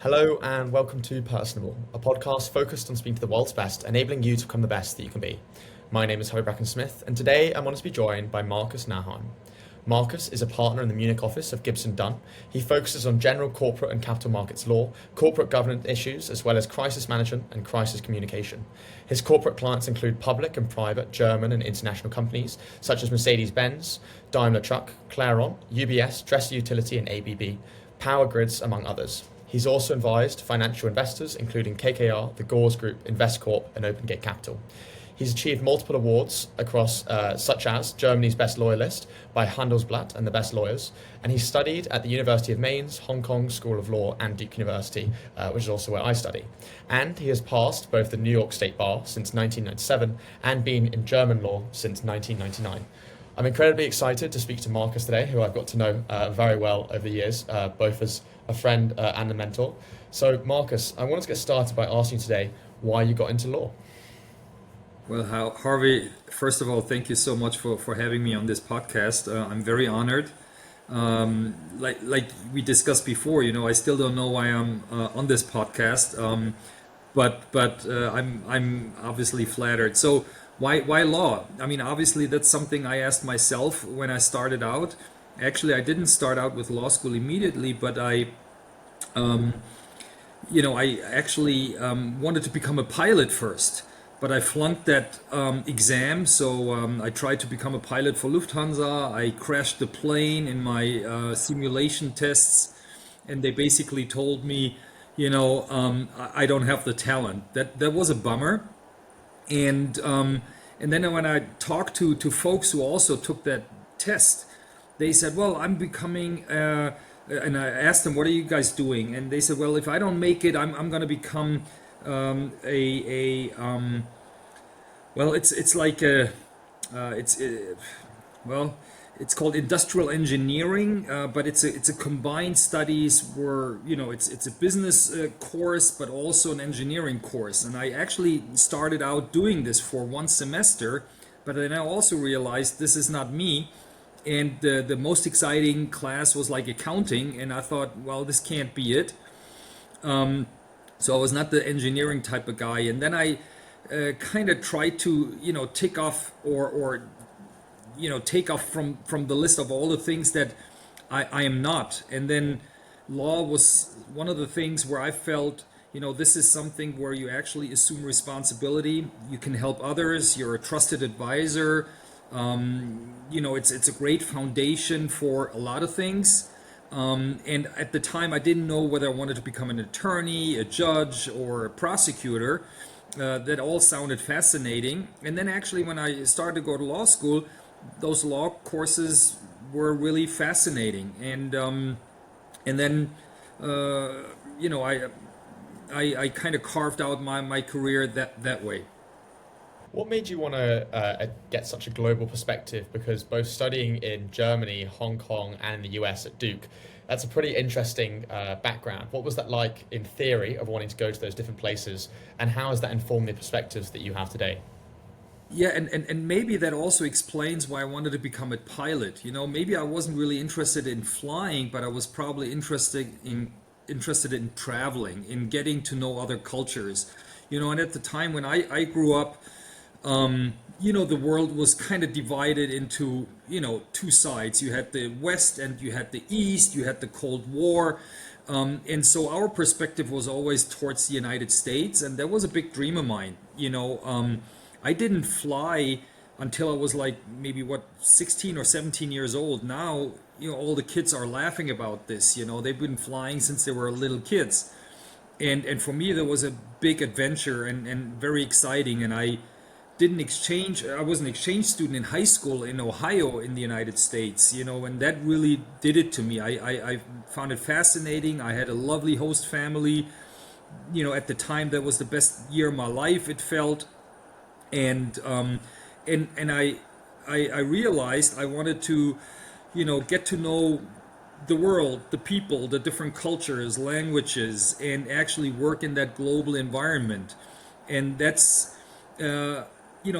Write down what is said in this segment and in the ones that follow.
Hello and welcome to Personable, a podcast focused on speaking to the world's best, enabling you to become the best that you can be. My name is HarveyBracken-Smith, and today I'm honored to be joined by Markus Nauheim. Markus is a partner in the Munich office of Gibson Dunn. He focuses on general corporate and capital markets law, corporate governance issues, as well as crisis management and crisis communication. His corporate clients include public and private German and international companies such as Mercedes-Benz, Daimler Truck, Clarion, UBS, Dresser Utility, and ABB, Power Grids, among others. He's also advised financial investors, including KKR, the Gores Group, InvestCorp, and OpenGate Capital. He's achieved multiple awards across, such as Germany's Best Lawyer List by Handelsblatt and the Best Lawyers, and he studied at the University of Mainz, Hong Kong School of Law, and Duke University, which is also where I study. And he has passed both the New York State Bar since 1997 and been in German law since 1999. I'm incredibly excited to speak to Markus today, who I've got to know very well over the years, both as a friend and a mentor. So Markus, I wanted to get started by asking you today why you got into law. Well, Harvey, first of all, thank you so much for having me on this podcast. I'm very honored. Like we discussed before, I still don't know why I'm on this podcast, but I'm obviously flattered. So why law? I mean, obviously that's something I asked myself when I started out. Actually, I didn't start out with law school immediately, but I actually wanted to become a pilot first. But I flunked that exam, so I tried to become a pilot for Lufthansa. I crashed the plane in my simulation tests, and they basically told me, I don't have the talent. That was a bummer. And then when I talked to folks who also took that test, they said, well, I'm becoming, and I asked them, what are you guys doing? And they said, well, if I don't make it, I'm going to become it's called industrial engineering, but it's a combined studies where it's a business course but also an engineering course. And I actually started out doing this for one semester, but then I also realized this is not me. And the most exciting class was like accounting, and I thought, well, this can't be it. So I was not the engineering type of guy. And then I kind of tried to, tick off or take off from the list of all the things that I am not. And then law was one of the things where I felt, this is something where you actually assume responsibility. You can help others. You're a trusted advisor. It's a great foundation for a lot of things. And at the time, I didn't know whether I wanted to become an attorney, a judge, or a prosecutor. That all sounded fascinating. And then actually, when I started to go to law school, those law courses were really fascinating. And then, I kind of carved out my career that way. What made you want to get such a global perspective? Because both studying in Germany, Hong Kong, and in the US at Duke, that's a pretty interesting background. What was that like in theory of wanting to go to those different places, and how has that informed the perspectives that you have today? Yeah, and maybe that also explains why I wanted to become a pilot. Maybe I wasn't really interested in flying, but I was probably interested in traveling, in getting to know other cultures. And at the time when I grew up, the world was kind of divided into, two sides. You had the West and you had the East, you had the Cold War. And so our perspective was always towards the United States. And that was a big dream of mine. I didn't fly until I was like maybe 16 or 17 years old. Now, all the kids are laughing about this. They've been flying since they were little kids. And for me, that was a big adventure and very exciting. And I was an exchange student in high school in Ohio in the United States, and that really did it to me. I found it fascinating. I had a lovely host family. At the time, that was the best year of my life, it felt. And I realized I wanted to, get to know the world, the people, the different cultures, languages, and actually work in that global environment. And that's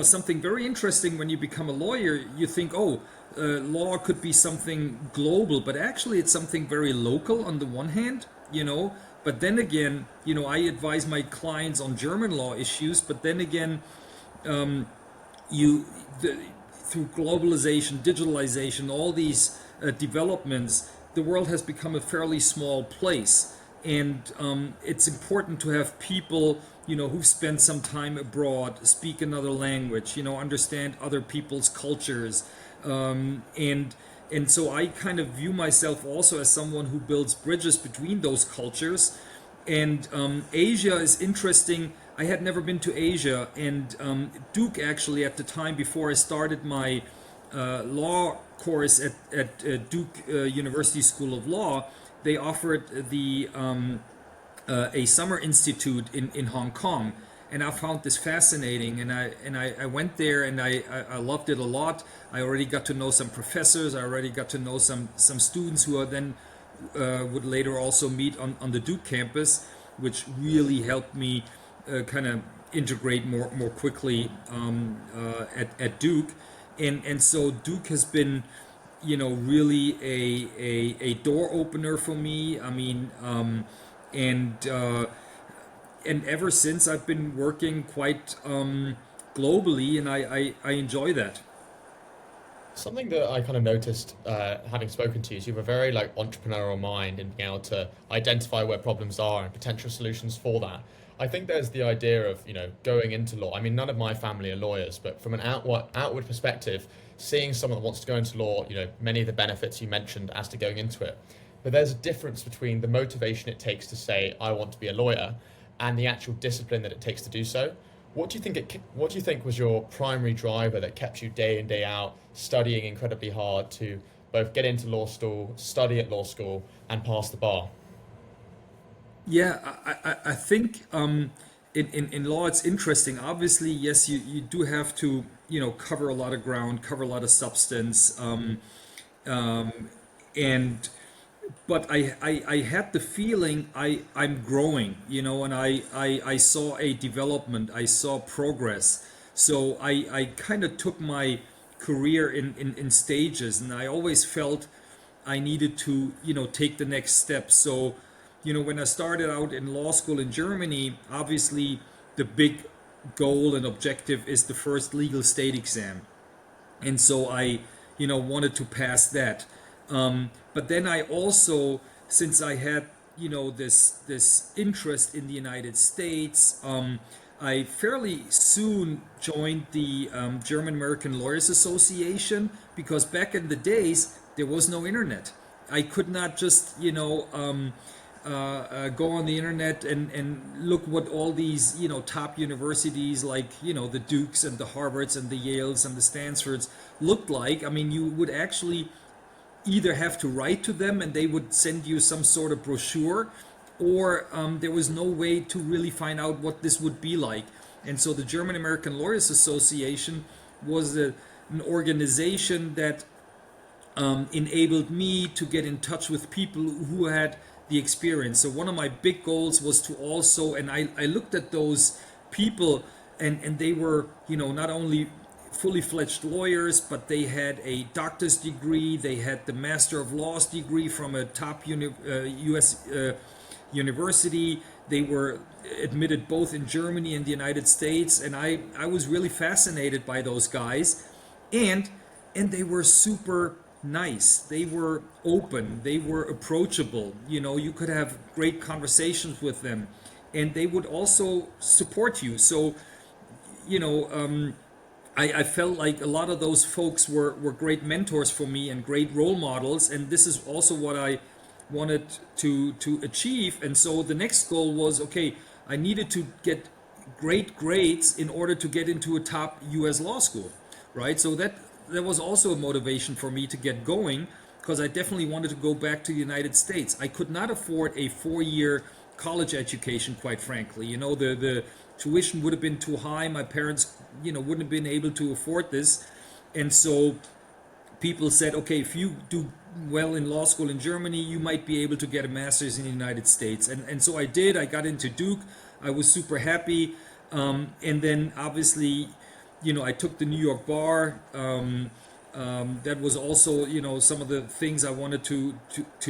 something very interesting. When you become a lawyer, you think, law could be something global, but actually it's something very local on the one hand. But then again, I advise my clients on German law issues. But then again, you through globalization, digitalization, all these developments, the world has become a fairly small place, and it's important to have people who've spent some time abroad, speak another language, understand other people's cultures, and so I kind of view myself also as someone who builds bridges between those cultures. And Asia is interesting. I had never been to Asia, and Duke actually, at the time before I started my law course at Duke University School of Law, they offered a summer institute in Hong Kong, and I found this fascinating. And I went there, and I loved it a lot. I already got to know some professors. I already got to know some students who are then would later also meet on the Duke campus, which really helped me kind of integrate more quickly at Duke. And so Duke has been really a door opener for me. I mean, and ever since I've been working quite globally, and I enjoy that. Something that I kind of noticed, having spoken to you, is you have a very entrepreneurial mind and being able to identify where problems are and potential solutions for that. I think there's the idea of going into law. I mean, none of my family are lawyers, but from an outward perspective, seeing someone that wants to go into law, many of the benefits you mentioned as to going into it. But there's a difference between the motivation it takes to say I want to be a lawyer and the actual discipline that it takes to do so. What do you think was your primary driver that kept you day in, day out, studying incredibly hard to both get into law school, study at law school, and pass the bar? Yeah, I think in law it's interesting. Obviously, yes, you do have to cover a lot of ground, cover a lot of substance, and but I had the feeling I'm growing, and I saw a development, I saw progress. So I kind of took my career in stages, and I always felt I needed to take the next step. So when I started out in law school in Germany, obviously the big goal and objective is the first legal state exam, and so I wanted to pass that. But then I also, since I had this interest in the United States, I fairly soon joined the German American Lawyers Association, because back in the days there was no internet. I could not just go on the internet and look what all these top universities like the Dukes and the Harvards and the Yales and the Stanfords looked like. I mean, you would actually either have to write to them and they would send you some sort of brochure, or there was no way to really find out what this would be like. And so the German American Lawyers Association was an organization that enabled me to get in touch with people who had the experience. So one of my big goals was to also, and I looked at those people, and they were not only fully fledged lawyers, but they had a doctor's degree, they had the Master of Laws degree from a top US university. They were admitted both in Germany and the United States, and I was really fascinated by those guys, and they were super nice. They were open, they were approachable. You could have great conversations with them, and they would also support you. So I felt like a lot of those folks were great mentors for me and great role models, and this is also what I wanted to achieve. And so the next goal was, okay, I needed to get great grades in order to get into a top US law school, right? So that was also a motivation for me to get going, because I definitely wanted to go back to the United States. I could not afford a 4-year college education, quite frankly. The tuition would have been too high. My parents, wouldn't have been able to afford this. And so people said, okay, if you do well in law school in Germany, you might be able to get a master's in the United States. And so I did. I got into Duke. I was super happy. And then obviously, I took the New York bar. That was also, some of the things I wanted to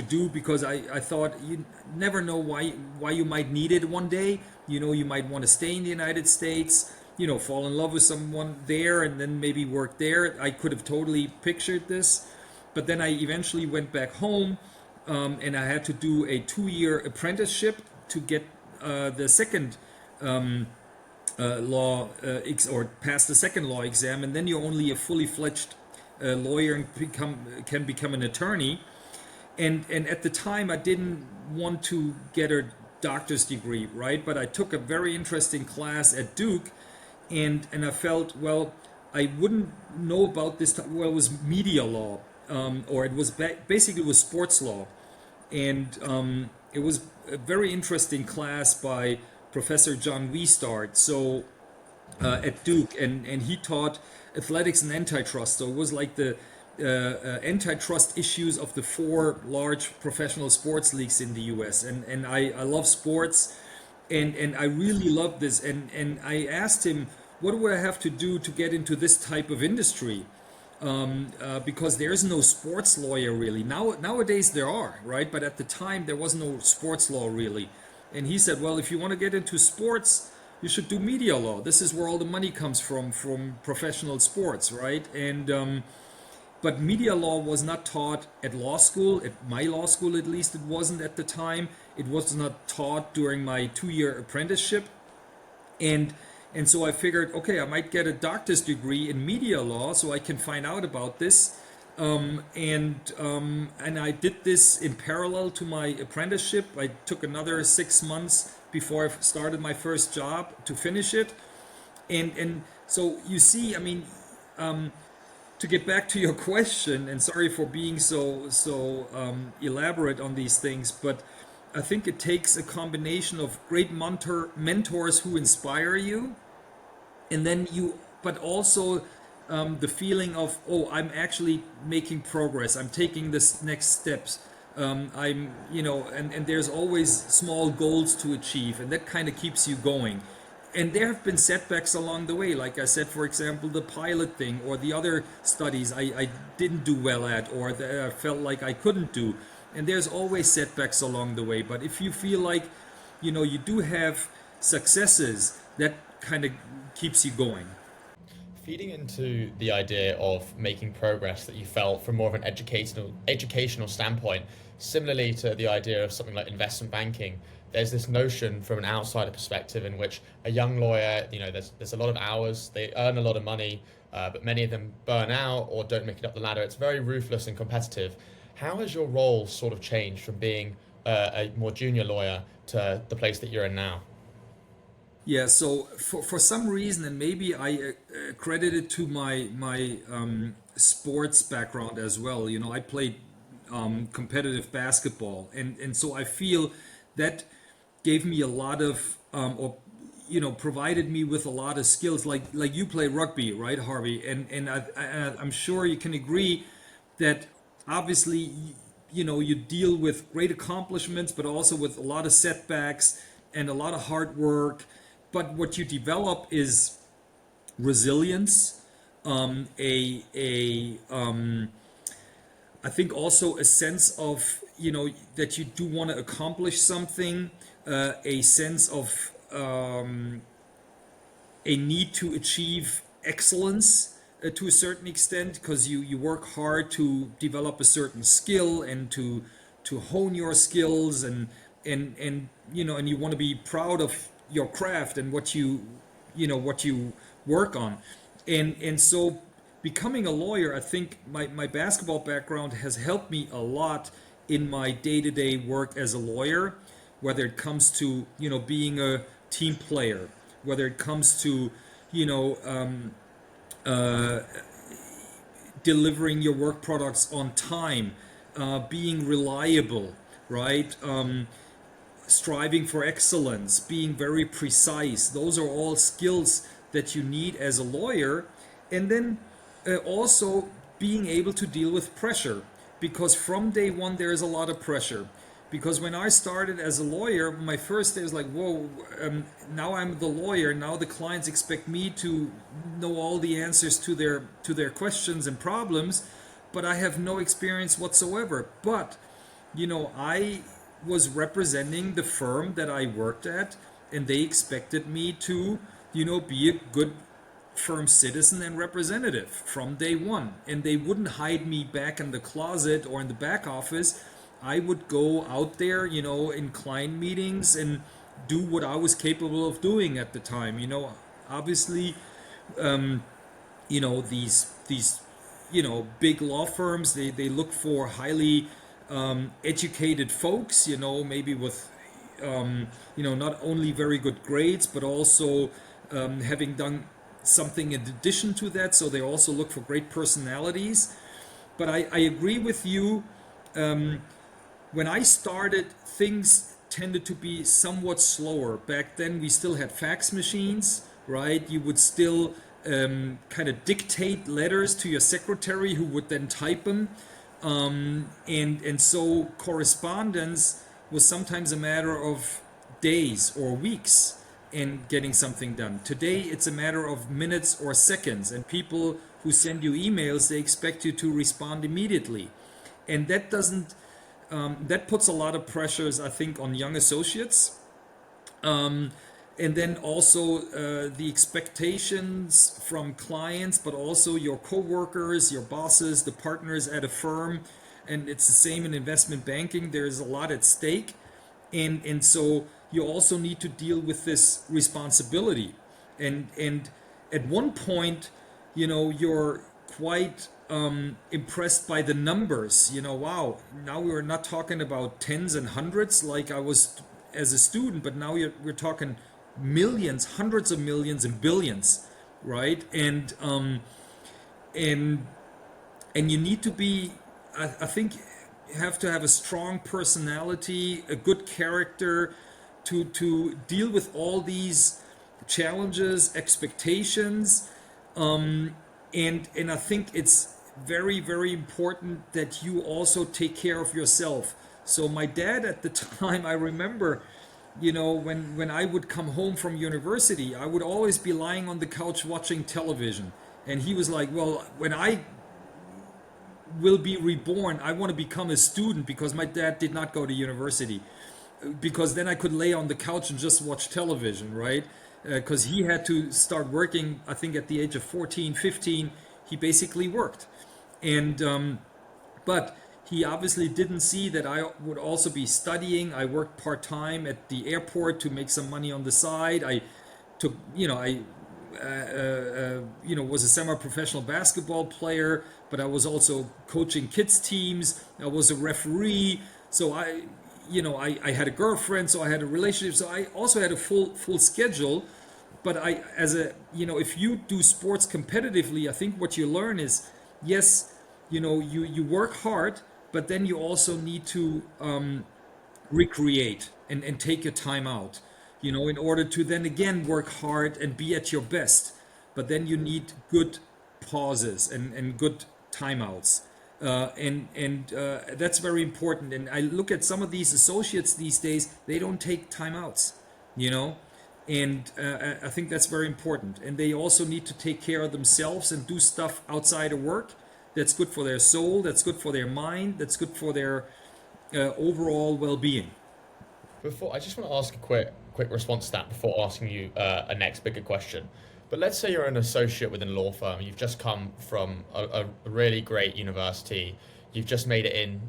do, because I thought you never know why you might need it one day. You might want to stay in the United States, fall in love with someone there and then maybe work there. I could have totally pictured this, but then I eventually went back home, and I had to do a 2-year apprenticeship to get the second or pass the second law exam, and then you're only a fully fledged lawyer and can become an attorney. And at the time I didn't want to get a doctor's degree, right? But I took a very interesting class at Duke, and I felt, well, I wouldn't know about this. Well, it was media law, or it was basically it was sports law, and it was a very interesting class by Professor John Wiestart. So at Duke, and he taught athletics and antitrust. So it was like the antitrust issues of the 4 large professional sports leagues in the US. And I love sports, and I really love this. And I asked him, what would I have to do to get into this type of industry? Because there's no sports lawyer really. Nowadays there are, right? But at the time there was no sports law really. And he said, well, if you want to get into sports, you should do media law. This is where all the money comes from professional sports, right? And but media law was not taught at law school. At my law school, at least, it wasn't at the time. It was not taught during my 2-year apprenticeship. And so I figured, okay, I might get a doctor's degree in media law so I can find out about this. And I did this in parallel to my apprenticeship. I took another 6 months before I started my first job to finish it. And so you see, I mean, to get back to your question, and sorry for being so elaborate on these things, but I think it takes a combination of great mentors who inspire you, and then but also the feeling of, oh, I'm actually making progress. I'm taking this next steps. And there's always small goals to achieve, and that kind of keeps you going. And there have been setbacks along the way. Like I said, for example, the pilot thing or the other studies I didn't do well at, or that I felt like I couldn't do. And there's always setbacks along the way. But if you feel like, you do have successes, that kind of keeps you going. Feeding into the idea of making progress that you felt from more of an educational standpoint, similarly to the idea of something like investment banking, there's this notion from an outsider perspective in which a young lawyer, there's a lot of hours, they earn a lot of money, but many of them burn out or don't make it up the ladder. It's very ruthless and competitive. How has your role sort of changed from being a more junior lawyer to the place that you're in now? Yeah, so for some reason, and maybe I credit it to my sports background as well. I played competitive basketball, and so I feel that gave me a lot of provided me with a lot of skills. Like you play rugby, right, Harvey? And I'm sure you can agree that obviously you deal with great accomplishments, but also with a lot of setbacks and a lot of hard work. But what you develop is resilience, I think also a sense of, that you do want to accomplish something, a sense of a need to achieve excellence to a certain extent, because you work hard to develop a certain skill and to hone your skills, and you want to be proud of your craft and what you work on, and so becoming a lawyer, I think my basketball background has helped me a lot in my day-to-day work as a lawyer, whether it comes to being a team player, whether it comes to delivering your work products on time, being reliable, right? Striving for excellence, being very precise. Those are all skills that you need as a lawyer. And then also being able to deal with pressure, because from day one there is a lot of pressure. Because when I started as a lawyer, my first day was like, whoa, now I'm the lawyer. Now the clients expect me to know all the answers to their questions and problems, but I have no experience whatsoever. But, I was representing the firm that I worked at, and they expected me to, be a good firm citizen and representative from day one. And they wouldn't hide me back in the closet or in the back office. I would go out there, in client meetings and do what I was capable of doing at the time. Obviously, these big law firms, they look for highly educated folks, maybe with, not only very good grades, but also having done something in addition to that. So they also look for great personalities. But I agree with you. When I started, things tended to be somewhat slower. Back then, we still had fax machines, right? You would still kind of dictate letters to your secretary, who would then type them. And so correspondence was sometimes a matter of days or weeks in getting something done. Today, it's a matter of minutes or seconds. And people who send you emails, they expect you to respond immediately. And that doesn't... that puts a lot of pressures, I think, on young associates. And then also the expectations from clients, but also your coworkers, your bosses, the partners at a firm. And it's the same in investment banking. There's a lot at stake. And so you also need to deal with this responsibility. And at one point, you're quite... impressed by the numbers. Wow, now we're not talking about tens and hundreds like I was as a student, but now we're talking millions, hundreds of millions, and billions, right? And you need to be, I think, you have to have a strong personality, a good character to deal with all these challenges, expectations, and I think it's very, very important that you also take care of yourself. So my dad at the time, I remember, when I would come home from university, I would always be lying on the couch watching television. And he was like, well, when I will be reborn, I want to become a student, because my dad did not go to university, because then I could lay on the couch and just watch television, right? Because he had to start working, I think, at the age of 14, 15, he basically worked. And but he obviously didn't see that I would also be studying. I worked part-time at the airport to make some money on the side. I took, was a semi-professional basketball player, but I was also coaching kids teams. I was a referee. So I had a girlfriend, so I had a relationship. So I also had a full schedule. But if you do sports competitively, I think what you learn is, yes, you work hard, but then you also need to recreate and take your time out, in order to then again work hard and be at your best. But then you need good pauses and good timeouts. That's very important. And I look at some of these associates these days, they don't take timeouts, And I think that's very important. And they also need to take care of themselves and do stuff outside of work that's good for their soul, that's good for their mind, that's good for their overall well-being. Before, I just want to ask a quick response to that before asking you a next bigger question. But let's say you're an associate within a law firm. You've just come from a really great university. You've just made it in,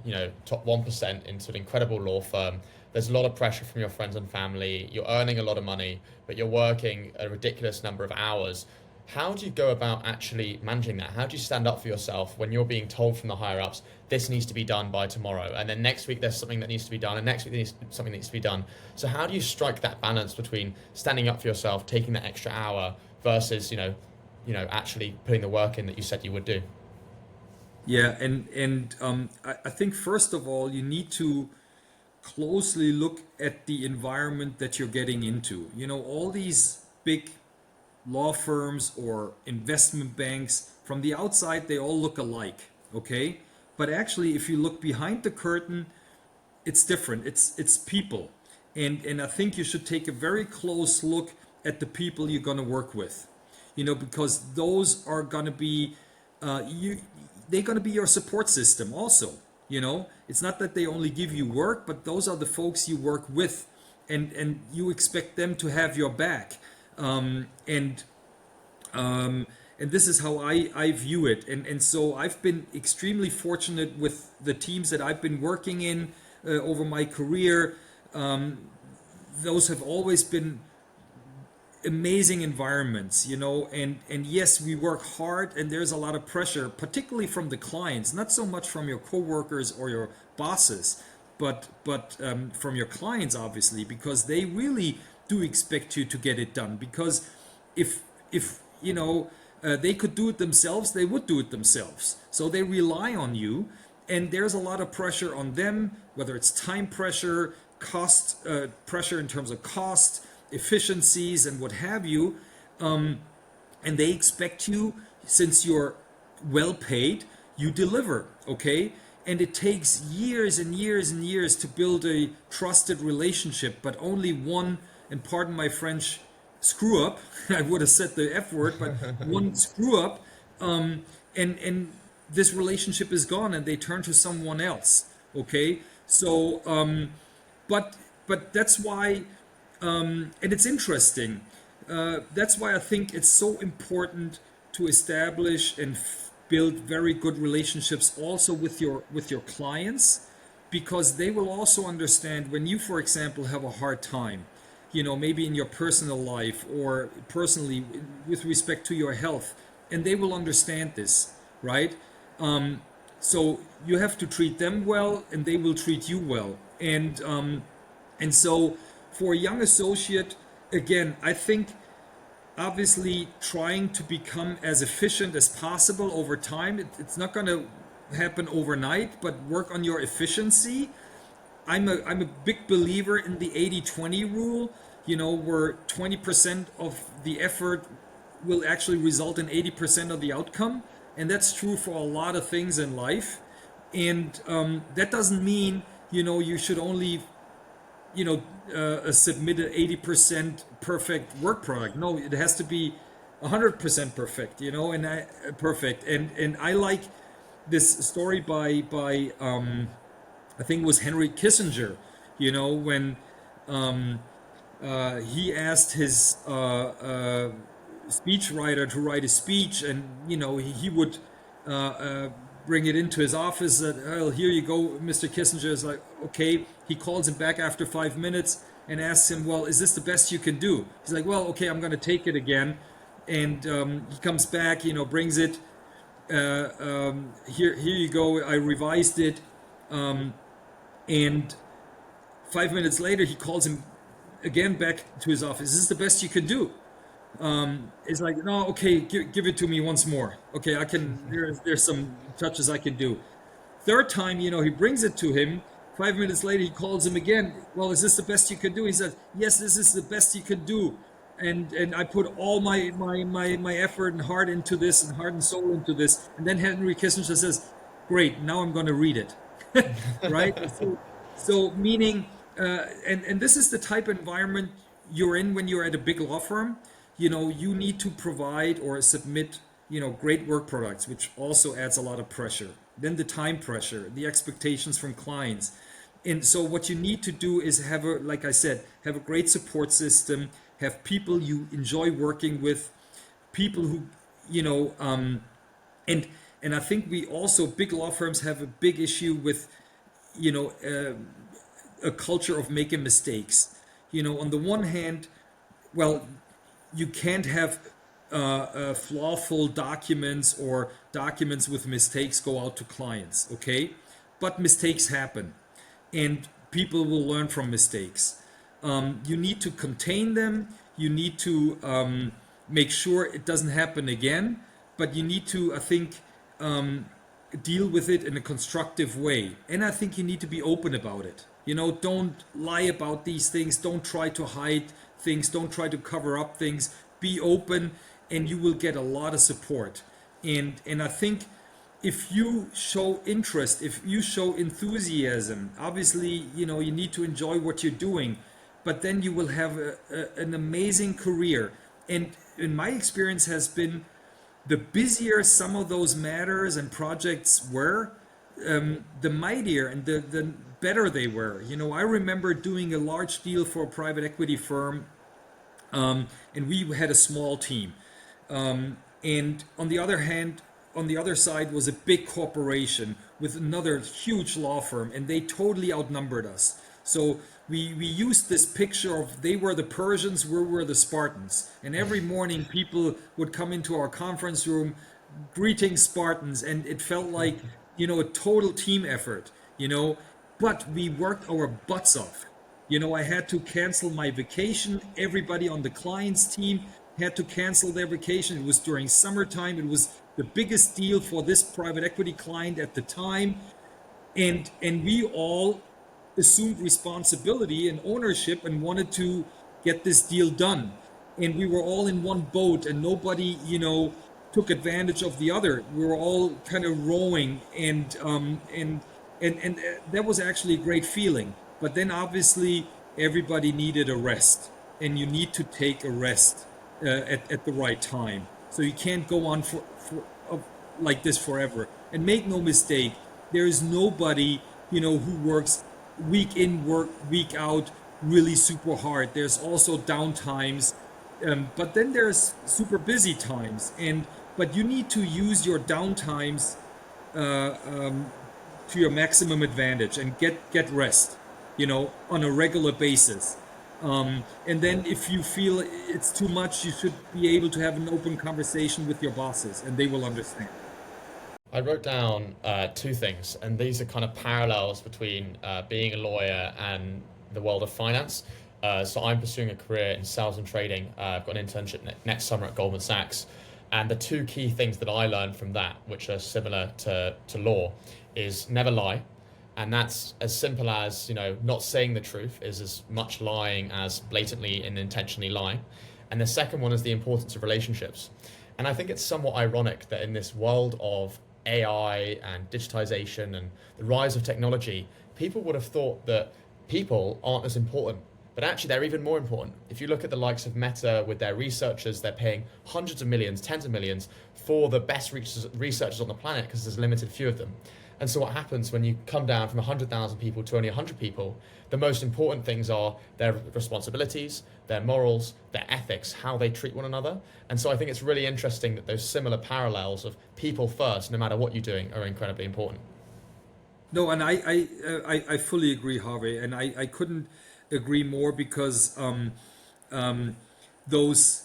top 1% into an incredible law firm. There's a lot of pressure from your friends and family. You're earning a lot of money, but you're working a ridiculous number of hours. How do you go about actually managing that? How do you stand up for yourself when you're being told from the higher ups, this needs to be done by tomorrow, and then next week there's something that needs to be done, and next week something needs to be done? So how do you strike that balance between standing up for yourself, taking that extra hour, versus actually putting the work in that you said you would do? Yeah, and I think first of all you need to closely look at the environment that you're getting into. All these big law firms or investment banks, from the outside they all look alike, okay? But actually, if you look behind the curtain, it's different. It's people, and I think you should take a very close look at the people you're going to work with, because those are going to be they're going to be your support system also. It's not that they only give you work, but those are the folks you work with, and you expect them to have your back, and this is how I view it. And so I've been extremely fortunate with the teams that I've been working in over my career. Those have always been amazing environments, and yes, we work hard, and there's a lot of pressure, particularly from the clients, not so much from your coworkers or your bosses, but from your clients, obviously, because they really do expect you to get it done. Because if they could do it themselves, they would do it themselves. So they rely on you, and there's a lot of pressure on them, whether it's time pressure, cost pressure in terms of cost, efficiencies, and what have you. And they expect you, since you're well paid, you deliver, okay? And it takes years and years and years to build a trusted relationship, but only one, and pardon my French, screw up, I would have said the F word, but one screw up, and this relationship is gone, and they turn to someone else, okay? So, but that's why, and it's interesting, that's why I think it's so important to establish and build very good relationships also with your clients, because they will also understand when you, for example, have a hard time, maybe in your personal life or personally with respect to your health, and they will understand this, right? So you have to treat them well, and they will treat you well. And so for a young associate, again, I think obviously trying to become as efficient as possible over time, it's not going to happen overnight, but work on your efficiency. I'm a big believer in the 80-20 rule, where 20% of the effort will actually result in 80% of the outcome. And that's true for a lot of things in life. And that doesn't mean, you should only, submit an 80% perfect work product. No, it has to be 100% perfect, and perfect. And I like this story by I think it was Henry Kissinger, when he asked his speechwriter to write a speech, and he would bring it into his office. That, oh, here you go, Mr. Kissinger. Is like, okay. He calls him back after 5 minutes and asks him, well, is this the best you can do? He's like, well, okay, I'm going to take it again. And he comes back, brings it. Here you go. I revised it. And 5 minutes later, he calls him again back to his office. Is this the best you can do? It's like, no, okay, give it to me once more. Okay, I can. There's some touches I can do. Third time, he brings it to him. 5 minutes later, he calls him again. Well, is this the best you can do? He says, yes, this is the best you can do. And I put all my effort and heart into this, and heart and soul into this. And then Henry Kissinger says, great, now I'm going to read it. Right? So meaning, and this is the type of environment you're in when you're at a big law firm. You need to provide or submit, great work products, which also adds a lot of pressure. Then the time pressure, the expectations from clients. And so what you need to do is have like I said, have a great support system, have people you enjoy working with, people who, and I think we also, big law firms have a big issue with, a culture of making mistakes. On the one hand, well, you can't have flawful documents or documents with mistakes go out to clients, okay? But mistakes happen, and people will learn from mistakes. You need to contain them. You need to make sure it doesn't happen again, but you need to, I think, deal with it in a constructive way. And I think you need to be open about it. Don't lie about these things. Don't try to hide things. Don't try to cover up things. Be open, and you will get a lot of support. And I think if you show interest, if you show enthusiasm, obviously, you know, you need to enjoy what you're doing, but then you will have an amazing career. And in my experience has been, the busier some of those matters and projects were, the mightier and the better they were. You know, I remember doing a large deal for a private equity firm, and we had a small team. And on the other hand, on the other side was a big corporation with another huge law firm, and they totally outnumbered us. So we used this picture of they were the Persians, we were the Spartans. And every morning people would come into our conference room, greeting Spartans, and it felt like, you know, a total team effort, you know, but we worked our butts off. You know, I had to cancel my vacation. Everybody on the client's team had to cancel their vacation. It was during summertime. It was the biggest deal for this private equity client at the time. And we all assumed responsibility and ownership and wanted to get this deal done. And we were all in one boat, and nobody, you know, took advantage of the other. We were all kind of rowing, and that was actually a great feeling. But then obviously everybody needed a rest, and you need to take a rest at the right time. So you can't go on for like this forever. And make no mistake, there is nobody, you know, who works week in, week out, really super hard. There's also down times, but then there's super busy times. But you need to use your down times to your maximum advantage and get rest, you know, on a regular basis. And then if you feel it's too much, you should be able to have an open conversation with your bosses, and they will understand. I wrote down two things, and these are kind of parallels between being a lawyer and the world of finance. So I'm pursuing a career in sales and trading. I've got an internship next summer at Goldman Sachs. And the two key things that I learned from that, which are similar to law, is never lie. And that's as simple as, you know, not saying the truth is as much lying as blatantly and intentionally lying. And the second one is the importance of relationships. And I think it's somewhat ironic that in this world of AI and digitization and the rise of technology, people would have thought that people aren't as important. But actually, they're even more important. If you look at the likes of Meta with their researchers, they're paying hundreds of millions, tens of millions for the best researchers on the planet because there's a limited few of them. And so what happens when you come down from 100,000 people to only 100 people, the most important things are their responsibilities, their morals, their ethics, how they treat one another. And so I think it's really interesting that those similar parallels of people first, no matter what you're doing, are incredibly important. No, and I fully agree, Harvey, and I couldn't agree more, because those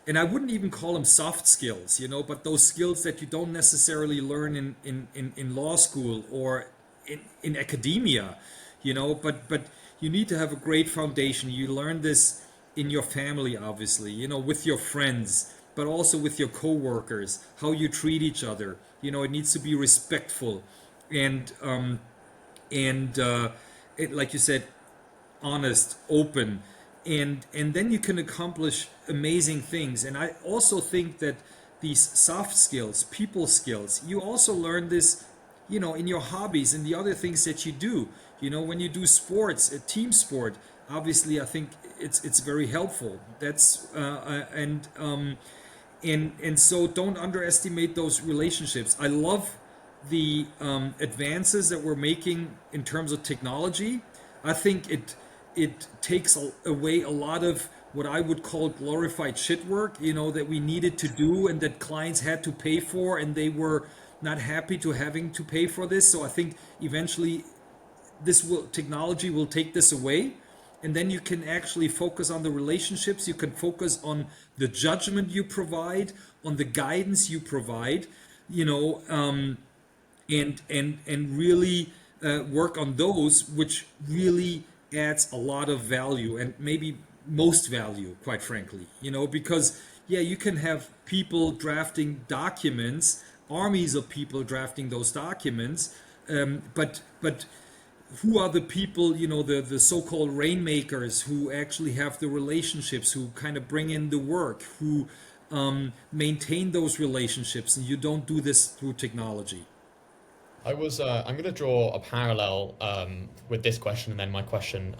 and I wouldn't even call them soft skills, you know, but those skills that you don't necessarily learn in law school or in academia, you know, but you need to have a great foundation. You learn this in your family, obviously, you know, with your friends, but also with your coworkers, how you treat each other. You know, it needs to be respectful, and like you said, honest, open, and then you can accomplish amazing things. And I also think that these soft skills, people skills, you also learn this, you know, in your hobbies and the other things that you do. You know, when you do sports, a team sport, obviously, I think it's very helpful. That's and so don't underestimate those relationships. I love the advances that we're making in terms of technology. I think it takes away a lot of what I would call glorified shit work, you know, that we needed to do and that clients had to pay for, and they were not happy to having to pay for this. So I think eventually technology will take this away, and then you can actually focus on the relationships. You can focus on the judgment you provide, on the guidance you provide, you know, and really work on those, which really adds a lot of value, and maybe most value, quite frankly, you know, because yeah, you can have people drafting documents, armies of people drafting those documents, but who are the people, you know, the so-called rainmakers who actually have the relationships, who kind of bring in the work, who maintain those relationships, and you don't do this through technology. I'm going to draw a parallel with this question and then my question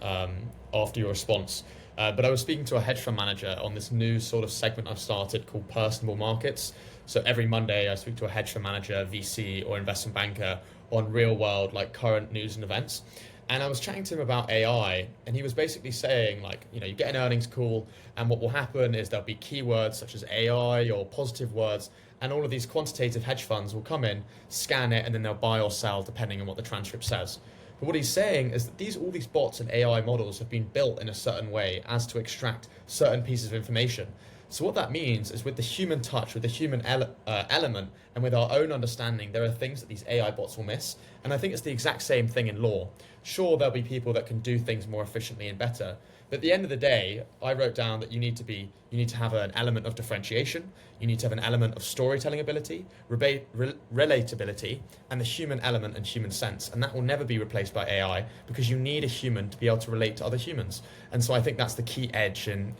after your response. But I was speaking to a hedge fund manager on this new sort of segment I've started called Personable Markets. So every Monday I speak to a hedge fund manager, VC, or investment banker on real world, like current news and events. And I was chatting to him about AI, and he was basically saying, like, you get an earnings call, and what will happen is there'll be keywords such as AI or positive words, and all of these quantitative hedge funds will come in, scan it, and then they'll buy or sell depending on what the transcript says. But what he's saying is that all these bots and AI models have been built in a certain way as to extract certain pieces of information. So what that means is with the human touch, with the human element, and with our own understanding, there are things that these AI bots will miss. And I think it's the exact same thing in law. Sure, there'll be people that can do things more efficiently and better. But at the end of the day, I wrote down that you need to have an element of differentiation, you need to have an element of storytelling ability, relatability, and the human element and human sense. And that will never be replaced by AI because you need a human to be able to relate to other humans. And so I think that's the key edge in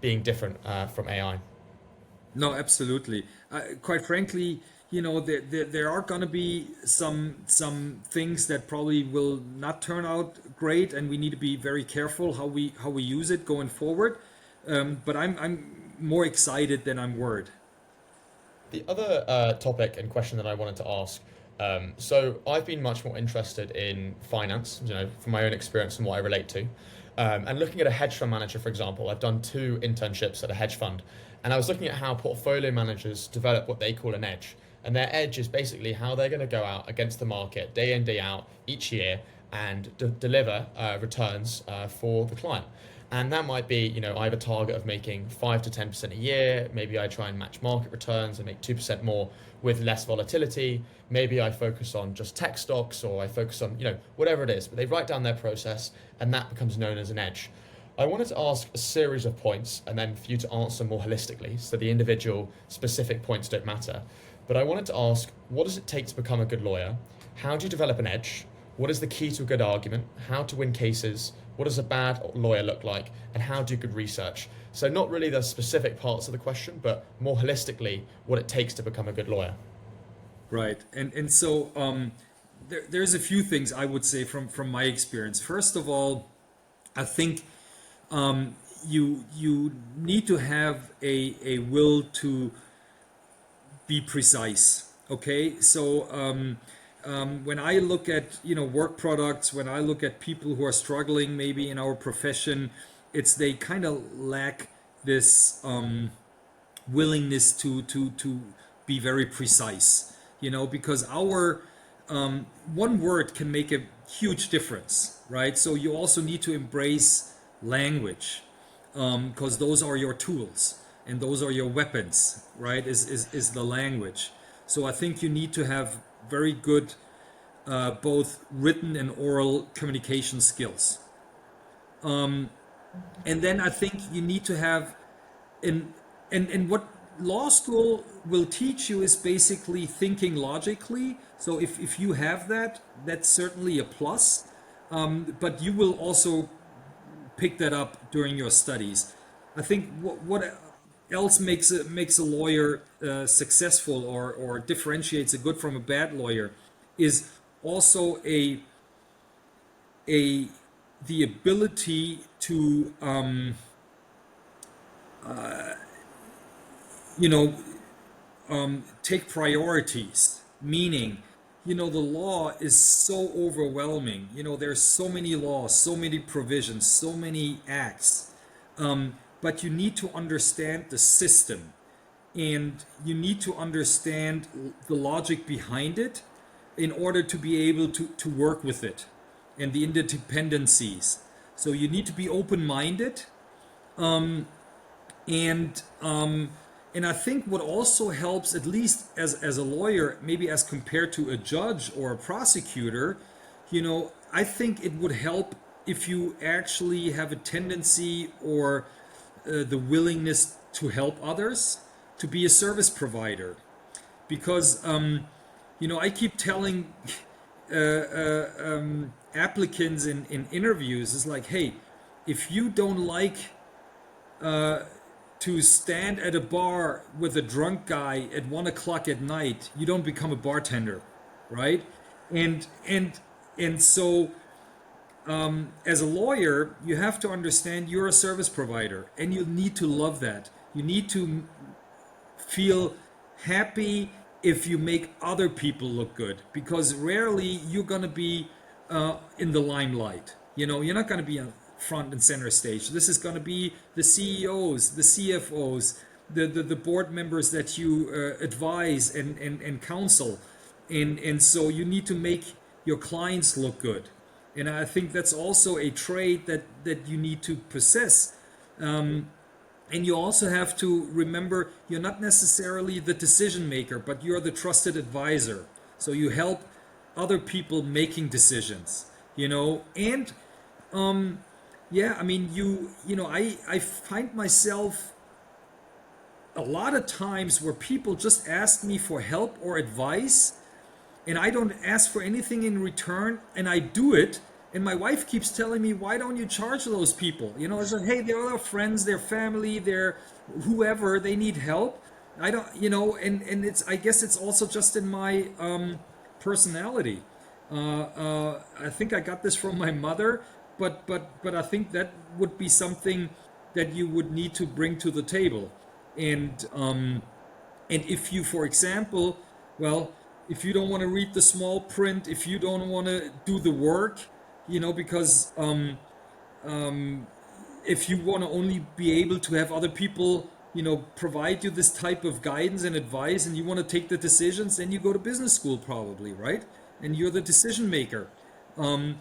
being different from AI. No, absolutely. Quite frankly, there are going to be some things that probably will not turn out great, and we need to be very careful how we use it going forward. But I'm more excited than I'm worried. The other topic and question that I wanted to ask. So I've been much more interested in finance, from my own experience and what I relate to. And looking at a hedge fund manager, for example, I've done 2 internships at a hedge fund, and I was looking at how portfolio managers develop what they call an edge. And their edge is basically how they're going to go out against the market day in, day out each year and deliver returns for the client. And that might be, I have a target of making 5 to 10% a year. Maybe I try and match market returns and make 2% more with less volatility. Maybe I focus on just tech stocks, or I focus on, whatever it is. But they write down their process, and that becomes known as an edge. I wanted to ask a series of points and then for you to answer more holistically, so the individual specific points don't matter. But I wanted to ask, what does it take to become a good lawyer? How do you develop an edge? What is the key to a good argument? How to win cases? What does a bad lawyer look like? And how do you good research? So not really the specific parts of the question, but more holistically, what it takes to become a good lawyer. Right. And so there's a few things I would say from my experience. First of all, I think you need to have a will to be precise. Okay, so when I look at work products, when I look at people who are struggling maybe in our profession, it's they kind of lack this willingness to be very precise. Because our one word can make a huge difference, right? So you also need to embrace language, because those are your tools and those are your weapons, right? Is the language. So I think you need to have very good both written and oral communication skills. And then I think you need to have and what law school will teach you is basically thinking logically. So if you have that, that's certainly a plus. But you will also pick that up during your studies. I think what else makes a lawyer successful or differentiates a good from a bad lawyer is also the ability to take priorities, meaning the law is so overwhelming. There's so many laws, so many provisions, so many acts, but you need to understand the system, and you need to understand the logic behind it in order to be able to work with it and the interdependencies. So you need to be open-minded, and I think what also helps, at least as a lawyer, maybe as compared to a judge or a prosecutor, I think it would help if you actually have a tendency or the willingness to help others, to be a service provider. Because, I keep telling applicants in interviews, it's like, hey, if you don't like to stand at a bar with a drunk guy at 1 o'clock at night, you don't become a bartender, right? And so as a lawyer, you have to understand you're a service provider, and you need to love that. You need to feel happy if you make other people look good, because rarely you're going to be in the limelight. You're not going to be on front and center stage. This is going to be the CEOs, the CFOs, the board members that you advise and counsel. And so you need to make your clients look good. And I think that's also a trait that you need to possess. And you also have to remember you're not necessarily the decision maker, but you're the trusted advisor. So you help other people making decisions, and I find myself a lot of times where people just ask me for help or advice, and I don't ask for anything in return, and I do it. And my wife keeps telling me, why don't you charge those people? It's like, hey, they're our friends, their family, they're whoever, they need help. I don't, and it's, I guess it's also just in my personality. I think I got this from my mother, but I think that would be something that you would need to bring to the table. And if you, for example, if you don't want to read the small print, if you don't want to do the work, because if you want to only be able to have other people, provide you this type of guidance and advice, and you want to take the decisions, then you go to business school probably, right? And you're the decision maker. And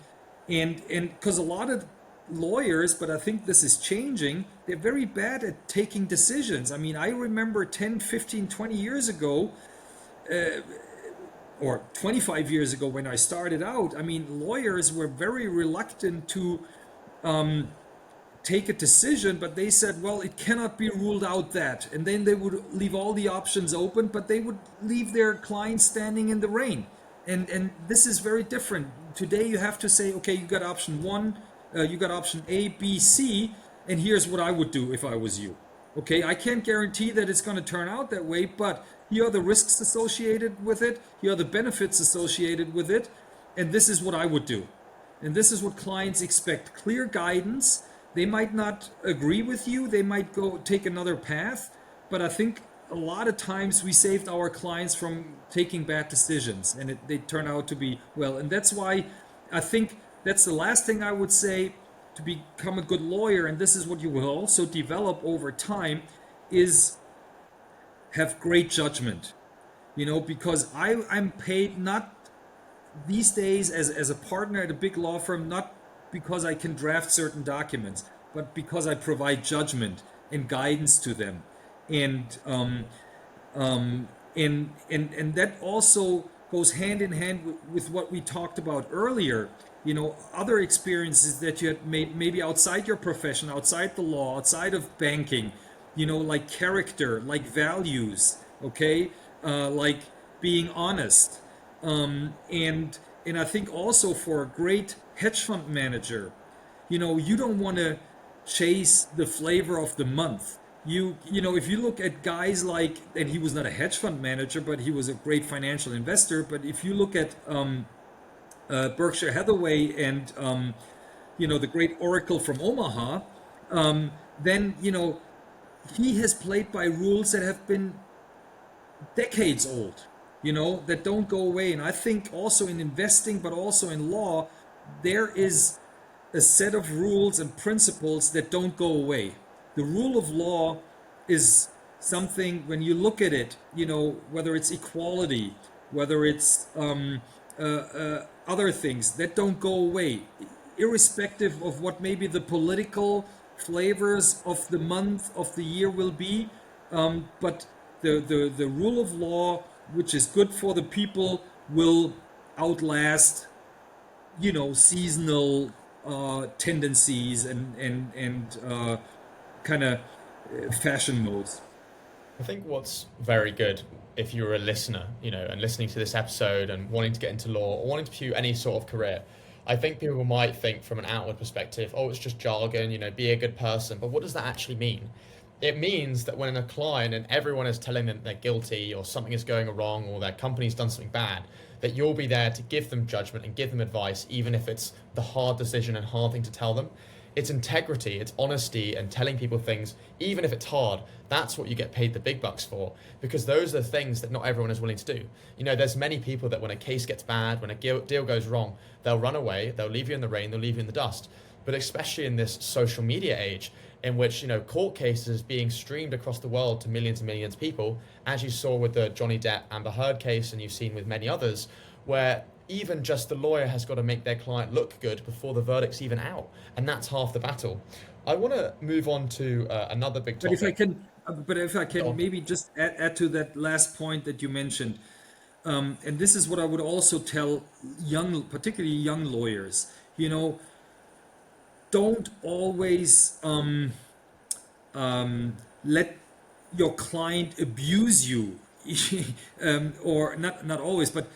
because a lot of lawyers, but I think this is changing, they're very bad at taking decisions. I mean, I remember 10, 15, 20 years ago, or 25 years ago when I started out, I mean, lawyers were very reluctant to take a decision, but they said, well, it cannot be ruled out that. And then they would leave all the options open, but they would leave their clients standing in the rain. And this is very different. Today you have to say, okay, you got option one, you got option A, B, C, and here's what I would do if I was you. Okay, I can't guarantee that it's going to turn out that way, but here are the risks associated with it, here are the benefits associated with it, and this is what I would do. And this is what clients expect. Clear guidance. They might not agree with you, they might go take another path, but I think a lot of times we saved our clients from taking bad decisions, and they turn out to be well. And that's why I think that's the last thing I would say to become a good lawyer, and this is what you will also develop over time, is have great judgment. Because I'm paid not these days as a partner at a big law firm, not because I can draft certain documents, but because I provide judgment and guidance to them. And that also goes hand in hand with what we talked about earlier. Other experiences that you had made maybe outside your profession, outside the law, outside of banking, like character, like values, okay, like being honest. And I think also for a great hedge fund manager, you don't want to chase the flavor of the month. If you look at guys like, and he was not a hedge fund manager, but he was a great financial investor. But if you look at Berkshire Hathaway and the great Oracle from Omaha, then he has played by rules that have been decades old, that don't go away. And I think also in investing, but also in law, there is a set of rules and principles that don't go away. The rule of law is something, when you look at it, whether it's equality, whether it's other things that don't go away, irrespective of what maybe the political flavors of the month, of the year will be. But the rule of law, which is good for the people, will outlast, seasonal tendencies and kind of fashion modes. I think what's very good, if you're a listener, and listening to this episode and wanting to get into law or wanting to pursue any sort of career, I think people might think from an outward perspective, oh, it's just jargon, be a good person. But what does that actually mean? it means that when a client and everyone is telling them they're guilty or something is going wrong or their company's done something bad, that you'll be there to give them judgment and give them advice, even if it's the hard decision and hard thing to tell them. It's integrity, it's honesty, and telling people things, even if it's hard. That's what you get paid the big bucks for, because those are the things that not everyone is willing to do. You know, there's many people that when a case gets bad, when a deal goes wrong, they'll run away, they'll leave you in the rain, they'll leave you in the dust. But especially in this social media age, in which, you know, court cases being streamed across the world to millions and millions of people, as you saw with the Johnny Depp Amber Heard case, and you've seen with many others, where even just the lawyer has got to make their client look good before the verdict's even out, and that's half the battle. I want to move on to another big topic. But if I can maybe just add to that last point that you mentioned, and this is what I would also tell particularly young lawyers, you know, don't always let your client abuse you, or not always, but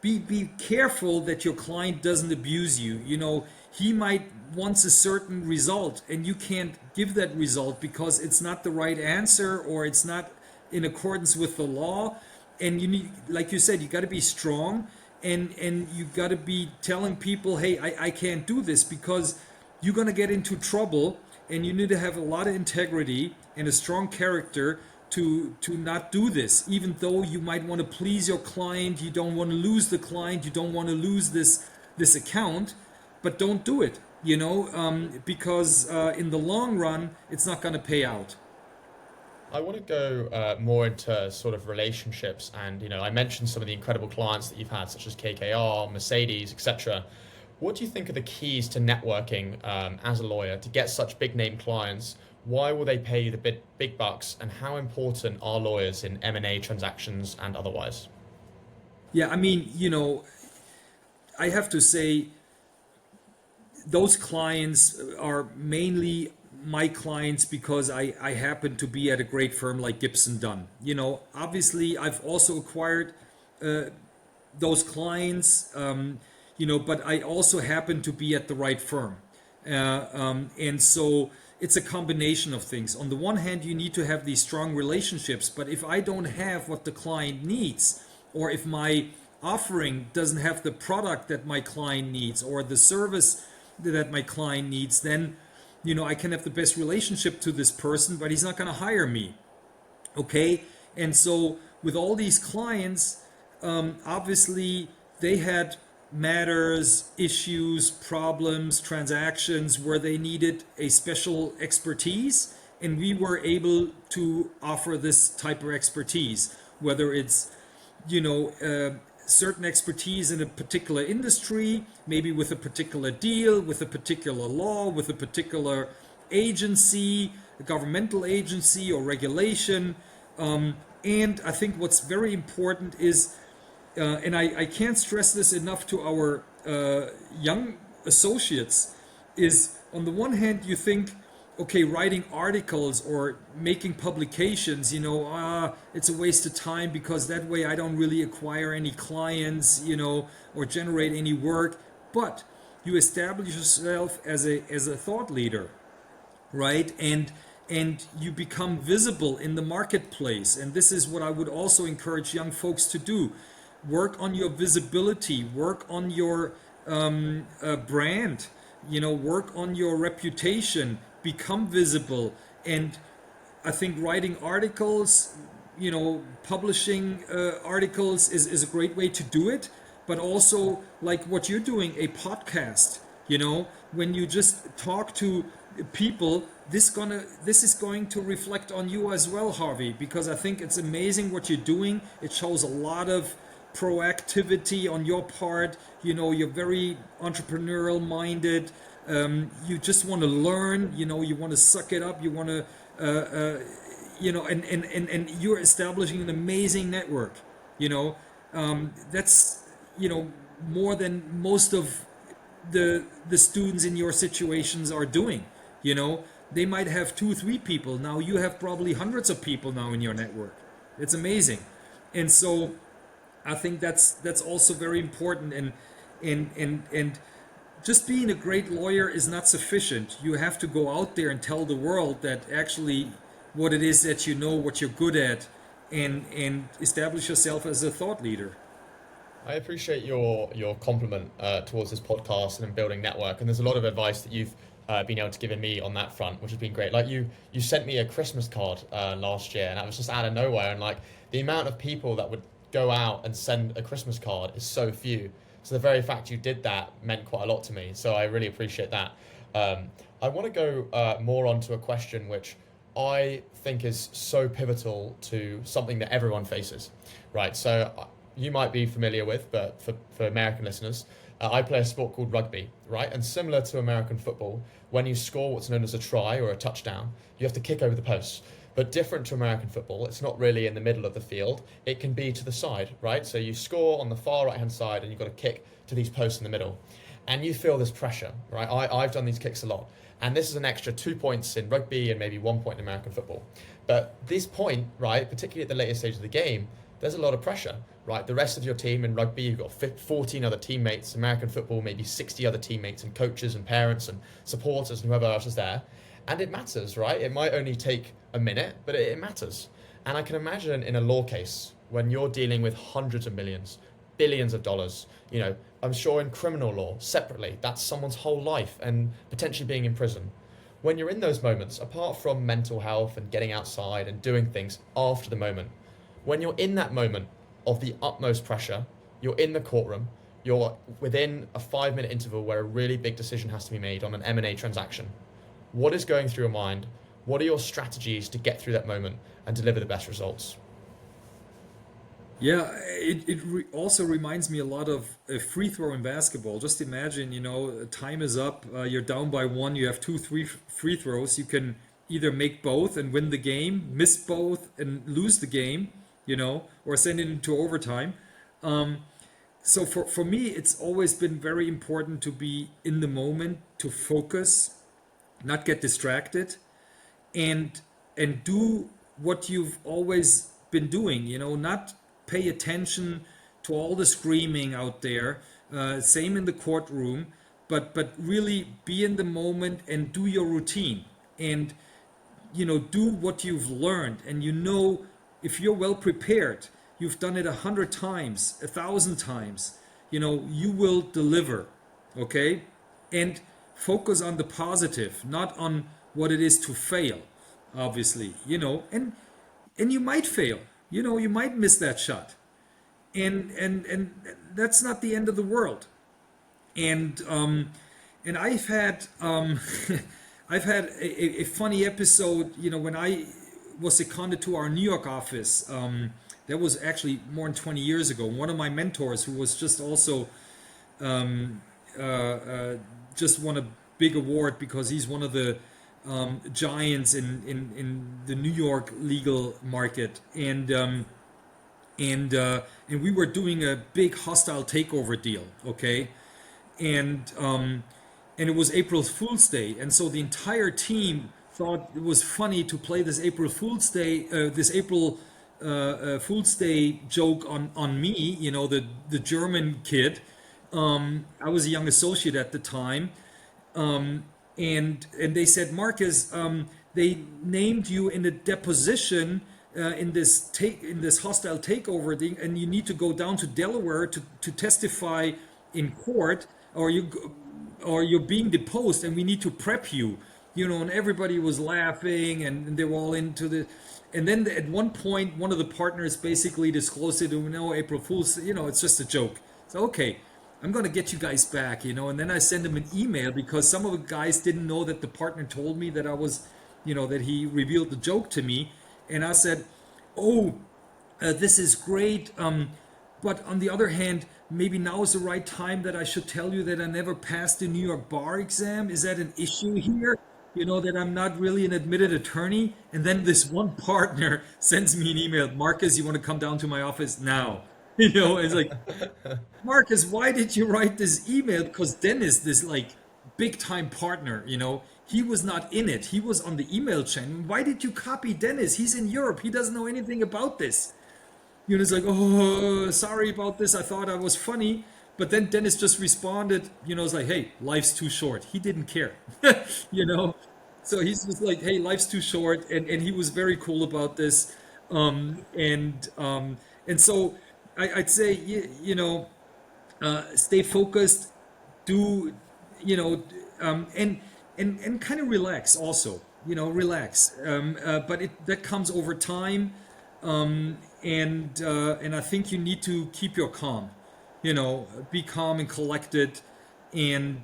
be careful that your client doesn't abuse you. You know, he might wants a certain result and you can't give that result because it's not the right answer or it's not in accordance with the law. And you need, like you said, you got to be strong, and you got to be telling people, hey, I can't do this, because you're going to get into trouble, and you need to have a lot of integrity and a strong character to not do this. Even though you might want to please your client, you don't want to lose the client, you don't want to lose this account, but don't do it, you know, because in the long run, it's not going to pay out. I want to go more into sort of relationships, and you know, I mentioned some of the incredible clients that you've had, such as KKR, Mercedes, etc. What do you think are the keys to networking as a lawyer to get such big name clients? Why will they pay you the big bucks, and how important are lawyers in M&A transactions and otherwise? Yeah, I mean, you know, I have to say those clients are mainly my clients because I happen to be at a great firm like Gibson Dunn. You know, obviously I've also acquired those clients, you know, but I also happen to be at the right firm. And so it's a combination of things. On the one hand, you need to have these strong relationships, but if I don't have what the client needs, or if my offering doesn't have the product that my client needs or the service that my client needs, then, you know, I can have the best relationship to this person, but he's not going to hire me. Okay. And so with all these clients, obviously they had matters, issues, problems, transactions where they needed a special expertise, and we were able to offer this type of expertise, whether it's, you know, certain expertise in a particular industry, maybe with a particular deal, with a particular law, with a particular agency, a governmental agency or regulation. And I think what's very important is, and I can't stress this enough to our young associates, is on the one hand, you think, okay, writing articles or making publications, you know, it's a waste of time because that way I don't really acquire any clients, you know, or generate any work. But you establish yourself as a thought leader, right? And you become visible in the marketplace. And this is what I would also encourage young folks to do. Work on your visibility, work on your brand, you know, work on your reputation, become visible. And I think writing articles, you know, publishing articles is a great way to do it. But also, like what you're doing, a podcast, you know, when you just talk to people, this is going to reflect on you as well, Harvey, because I think it's amazing what you're doing. It shows a lot of proactivity on your part. You know, you're very entrepreneurial minded. You just want to learn, you know, you want to suck it up, you want to you know, and you're establishing an amazing network, you know. That's, you know, more than most of the students in your situations are doing. You know, they might have 2 or 3 people. Now you have probably hundreds of people now in your network. It's amazing. And so I think that's also very important, and just being a great lawyer is not sufficient. You have to go out there and tell the world that actually what it is that you know, what you're good at, and establish yourself as a thought leader. I appreciate your compliment towards this podcast and in building network. And there's a lot of advice that you've been able to give me on that front, which has been great. Like you sent me a Christmas card last year, and that was just out of nowhere. And like the amount of people that would go out and send a Christmas card is so few. So the very fact you did that meant quite a lot to me. So I really appreciate that. I want to go more onto a question which I think is so pivotal to something that everyone faces, right? So you might be familiar with, but for American listeners, I play a sport called rugby, right? And similar to American football, when you score what's known as a try or a touchdown, you have to kick over the post. But different to American football, it's not really in the middle of the field. It can be to the side, right? So you score on the far right-hand side and you've got to kick to these posts in the middle. And you feel this pressure, right? I've done these kicks a lot. And this is an extra 2 points in rugby and maybe 1 point in American football. But this point, right, particularly at the later stage of the game, there's a lot of pressure, right? The rest of your team in rugby, you've got 14 other teammates. American football, maybe 60 other teammates and coaches and parents and supporters and whoever else is there. And it matters, right? It might only take a minute, but it matters. And I can imagine in a law case, when you're dealing with hundreds of millions, billions of dollars, you know, I'm sure in criminal law, separately, that's someone's whole life and potentially being in prison. When you're in those moments, apart from mental health and getting outside and doing things after the moment, when you're in that moment of the utmost pressure, you're in the courtroom, you're within a 5-minute interval where a really big decision has to be made on an M&A transaction. What is going through your mind? What are your strategies to get through that moment and deliver the best results? Yeah, it also reminds me a lot of a free throw in basketball. Just imagine, you know, time is up, you're down by one, you have 2-3 free throws. You can either make both and win the game, miss both and lose the game, you know, or send it into overtime. So for me, it's always been very important to be in the moment, to focus, not get distracted, and do what you've always been doing, you know, not pay attention to all the screaming out there, same in the courtroom, but really be in the moment and do your routine, and you know, do what you've learned. And you know, if you're well prepared, you've done it 100 times, 1,000 times, you know, you will deliver. Okay, and focus on the positive, not on what it is to fail, obviously, you know, and you might fail, you know, you might miss that shot, and that's not the end of the world. And I've had I've had a funny episode, you know, when I was seconded to our New York office. That was actually more than 20 years ago. One of my mentors, who was just also just won a big award because he's one of the giants in the New York legal market, and we were doing a big hostile takeover deal, okay, and it was April Fool's Day, and so the entire team thought it was funny to play this April Fool's Day joke on me, you know, the German kid. I was a young associate at the time, and they said, Marcus, they named you in a deposition in this hostile takeover thing, and you need to go down to Delaware to testify in court, or you're being deposed, and we need to prep you, you know. And everybody was laughing, and they were all into the. And then at one point, one of the partners basically disclosed it. No, April Fool's, you know, it's just a joke. So okay, I'm gonna get you guys back, you know. And then I sent him an email because some of the guys didn't know that the partner told me that I was, you know, that he revealed the joke to me. And I said, oh, this is great. But on the other hand, maybe now is the right time that I should tell you that I never passed the New York bar exam. Is that an issue here? You know, that I'm not really an admitted attorney? And then this one partner sends me an email, Marcus, you want to come down to my office now? You know, it's like, Marcus, why did you write this email? Because Dennis, this like big time partner, you know, he was not in it. He was on the email chain. Why did you copy Dennis? He's in Europe. He doesn't know anything about this. You know, it's like, oh, sorry about this. I thought I was funny. But then Dennis just responded, you know, it's like, hey, life's too short. He didn't care, you know. So he's just like, hey, life's too short, and he was very cool about this, um, and um, and so I'd say stay focused, do you know, and kind of relax also, relax, but that comes over time, and I think you need to keep your calm, be calm and collected, and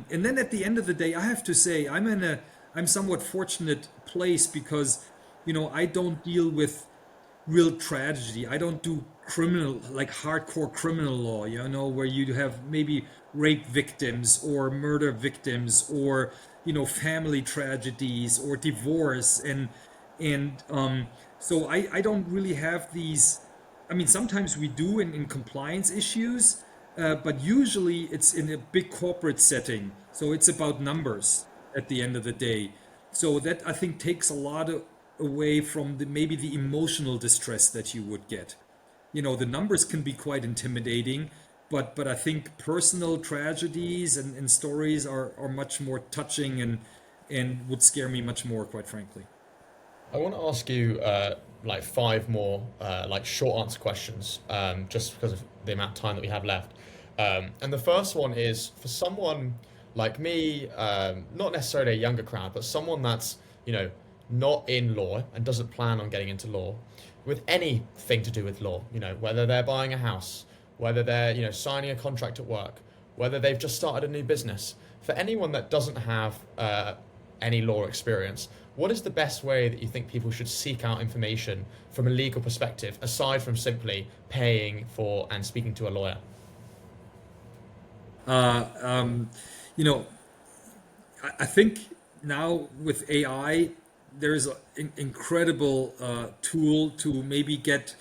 then at the end of the day, I have to say I'm somewhat fortunate place because I don't deal with real tragedy. I don't do criminal, like hardcore criminal law, where you have maybe rape victims or murder victims or, family tragedies or divorce. And so I don't really have these. I mean, sometimes we do in compliance issues, but usually it's in a big corporate setting. So it's about numbers at the end of the day. So that I think takes a lot away from maybe the emotional distress that you would get. The numbers can be quite intimidating, but I think personal tragedies and stories are much more touching and would scare me much more, quite frankly. I want to ask you like five more like short answer questions, just because of the amount of time that we have left. And the first one is for someone like me, not necessarily a younger crowd, but someone that's not in law and doesn't plan on getting into law, with anything to do with law. Whether they're buying a house, whether they're signing a contract at work, whether they've just started a new business. For anyone that doesn't have any law experience, what is the best way that you think people should seek out information from a legal perspective, aside from simply paying for and speaking to a lawyer? Uh, um, you know, I think now with AI, there's an incredible tool to maybe get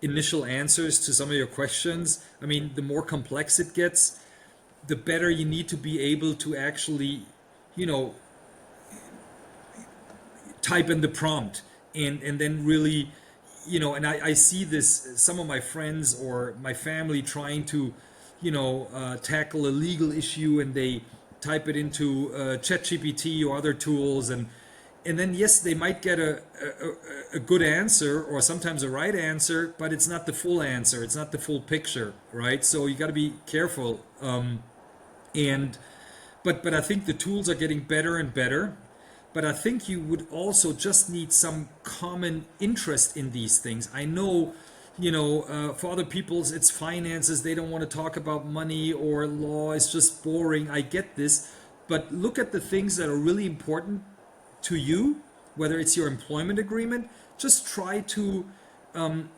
initial answers to some of your questions. I mean, the more complex it gets, the better you need to be able to actually, you know, type in the prompt and then really, and I see this, some of my friends or my family trying to, tackle a legal issue, and they type it into ChatGPT or other tools, and then yes, they might get a good answer or sometimes a right answer, but it's not the full answer. It's not the full picture, right? So you got to be careful. And but I think the tools are getting better and better. But I think you would also just need some common interest in these things. I know, for other people's, it's finances. They don't want to talk about money or law. It's just boring. I get this. But look at the things that are really important to you, whether it's your employment agreement. Just try to